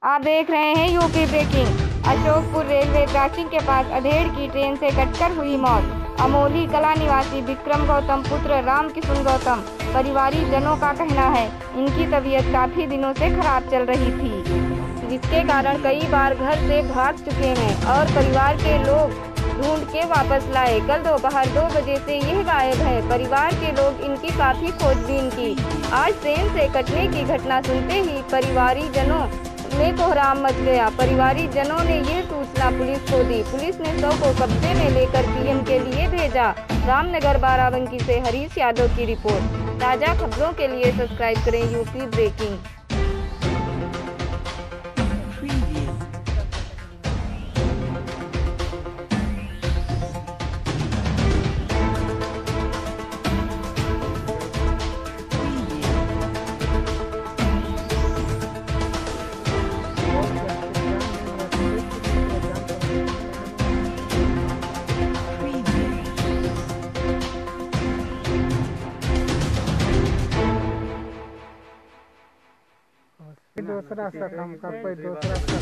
आप देख रहे हैं UP breaking. Ashokpur railway crossing के पास अधेड़ की ट्रेन से कटकर हुई मौत। अमोली कला निवासी विक्रम गौतम पुत्र राम किशुन गौतम परिवारिक जनों का कहना है इनकी तबीयत काफी दिनों से खराब चल रही थी, जिसके कारण कई बार घर से भाग चुके हैं और परिवार के लोग ढूंढ के वापस लाए। कल दोपहर 2 बजे से यह गायब है। परिवार के लोग इनकी काफी खोजबीन की। आज ट्रेन से कटने की घटना सुनते ही परिवारी जनों में कोहराम मच गया। परिवारी जनों ने यह सूचना पुलिस को दी। पुलिस ने शव को कब्जे में लेकर पीएम के लिए भेजा। रामनगर बाराबंकी से हरीश यादव की रिपोर्ट। ताज़ा खबरों के लिए सब्सक्राइब करें यूपी ब्रेकिंग। दूसरा सा काम का कोई दूसरा सा